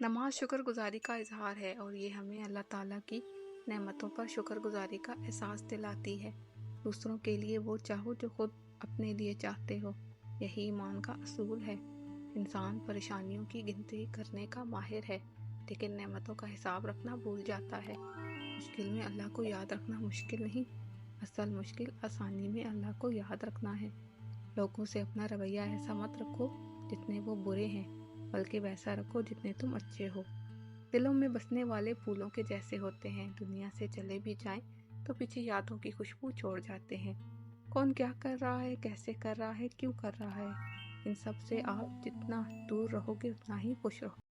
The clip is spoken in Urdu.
نماز شکر گزاری کا اظہار ہے اور یہ ہمیں اللہ تعالیٰ کی نعمتوں پر شکر گزاری کا احساس دلاتی ہے۔ دوسروں کے لیے وہ چاہو جو خود اپنے لیے چاہتے ہو، یہی ایمان کا اصول ہے۔ انسان پریشانیوں کی گنتی کرنے کا ماہر ہے، لیکن نعمتوں کا حساب رکھنا بھول جاتا ہے۔ مشکل میں اللہ کو یاد رکھنا مشکل نہیں، اصل مشکل آسانی میں اللہ کو یاد رکھنا ہے۔ لوگوں سے اپنا رویہ ایسا مت رکھو جتنے وہ برے ہیں، بلکہ ویسا رکھو جتنے تم اچھے ہو۔ دلوں میں بسنے والے پھولوں کے جیسے ہوتے ہیں، دنیا سے چلے بھی جائیں تو پیچھے یادوں کی خوشبو چھوڑ جاتے ہیں۔ کون کیا کر رہا ہے، کیسے کر رہا ہے، کیوں کر رہا ہے، ان سب سے آپ جتنا دور رہو گے اتنا ہی خوش رہو۔